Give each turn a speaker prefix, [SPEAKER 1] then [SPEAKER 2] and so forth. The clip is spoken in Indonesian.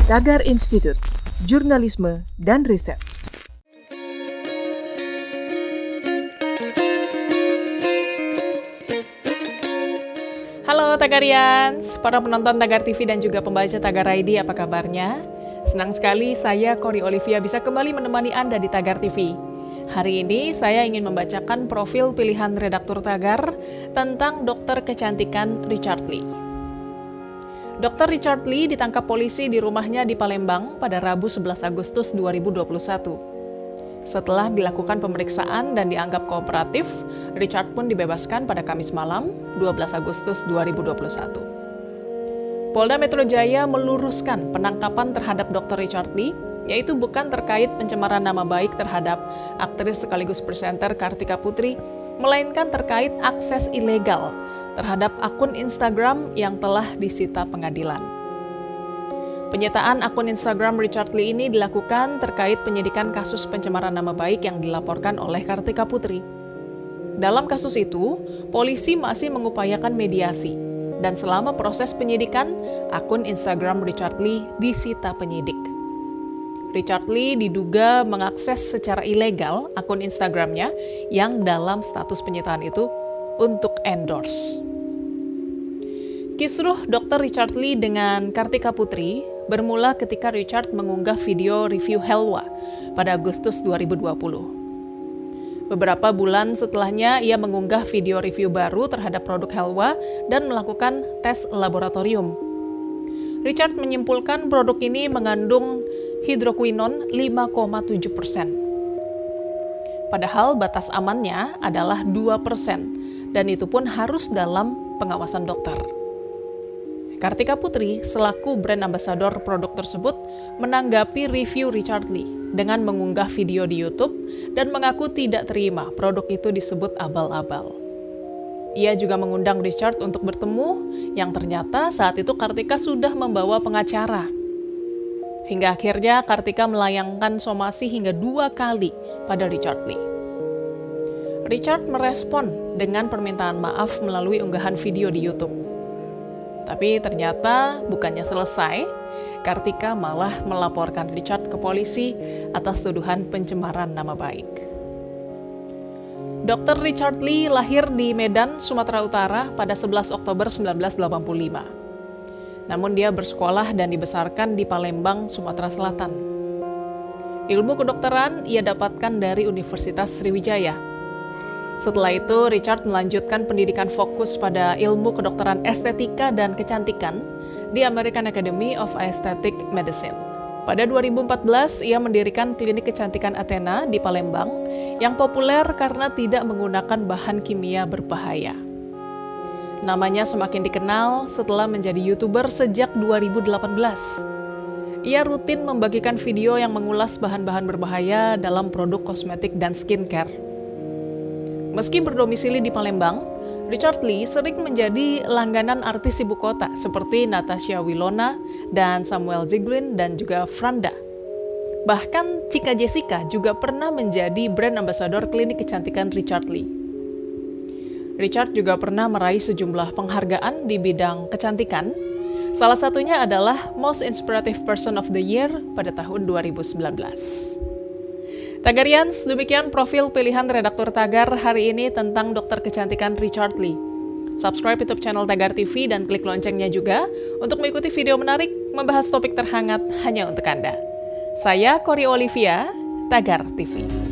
[SPEAKER 1] Tagar Institute, Jurnalisme dan Riset.
[SPEAKER 2] Halo Tagarians, para penonton Tagar TV dan juga pembaca Tagar ID, apa kabarnya? Senang sekali saya Kori Olivia bisa kembali menemani Anda di Tagar TV. Hari ini saya ingin membacakan profil pilihan redaktur Tagar tentang dokter kecantikan Richard Lee. Dr. Richard Lee ditangkap polisi di rumahnya di Palembang pada Rabu 11 Agustus 2021. Setelah dilakukan pemeriksaan dan dianggap kooperatif, Richard pun dibebaskan pada Kamis malam, 12 Agustus 2021. Polda Metro Jaya meluruskan penangkapan terhadap Dr. Richard Lee, yaitu bukan terkait pencemaran nama baik terhadap aktris sekaligus presenter Kartika Putri, melainkan terkait akses ilegal terhadap akun Instagram yang telah disita pengadilan. Penyitaan akun Instagram Richard Lee ini dilakukan terkait penyidikan kasus pencemaran nama baik yang dilaporkan oleh Kartika Putri. Dalam kasus itu, polisi masih mengupayakan mediasi, dan selama proses penyidikan, akun Instagram Richard Lee disita penyidik. Richard Lee diduga mengakses secara ilegal akun Instagramnya yang dalam status penyitaan itu untuk endorse. Kisruh Dr. Richard Lee dengan Kartika Putri bermula ketika Richard mengunggah video review Helwa pada Agustus 2020. Beberapa bulan setelahnya, ia mengunggah video review baru terhadap produk Helwa dan melakukan tes laboratorium. Richard menyimpulkan produk ini mengandung hidroquinon 5,7%. Padahal batas amannya adalah 2%, dan itu pun harus dalam pengawasan dokter. Kartika Putri, selaku brand ambassador produk tersebut, menanggapi review Richard Lee dengan mengunggah video di YouTube dan mengaku tidak terima produk itu disebut abal-abal. Ia juga mengundang Richard untuk bertemu, yang ternyata saat itu Kartika sudah membawa pengacara. Hingga akhirnya Kartika melayangkan somasi hingga 2 kali pada Richard Lee. Richard merespon dengan permintaan maaf melalui unggahan video di YouTube. Tapi ternyata bukannya selesai, Kartika malah melaporkan Richard ke polisi atas tuduhan pencemaran nama baik. Dr. Richard Lee lahir di Medan, Sumatera Utara pada 11 Oktober 1985. Namun dia bersekolah dan dibesarkan di Palembang, Sumatera Selatan. Ilmu kedokteran ia dapatkan dari Universitas Sriwijaya. Setelah itu, Richard melanjutkan pendidikan fokus pada ilmu kedokteran estetika dan kecantikan di American Academy of Aesthetic Medicine. Pada 2014, ia mendirikan klinik kecantikan Athena di Palembang yang populer karena tidak menggunakan bahan kimia berbahaya. Namanya semakin dikenal setelah menjadi YouTuber sejak 2018. Ia rutin membagikan video yang mengulas bahan-bahan berbahaya dalam produk kosmetik dan skincare. Meski berdomisili di Palembang, Richard Lee sering menjadi langganan artis ibu kota seperti Natasha Wilona dan Samuel Ziglin dan juga Franda. Bahkan Chika Jessica juga pernah menjadi brand ambassador klinik kecantikan Richard Lee. Richard juga pernah meraih sejumlah penghargaan di bidang kecantikan. Salah satunya adalah Most Inspirative Person of the Year pada tahun 2019. Tagarians, demikian profil pilihan redaktur Tagar hari ini tentang dokter kecantikan Richard Lee. Subscribe YouTube channel Tagar TV dan klik loncengnya juga untuk mengikuti video menarik membahas topik terhangat hanya untuk Anda. Saya Kori Olivia, Tagar TV.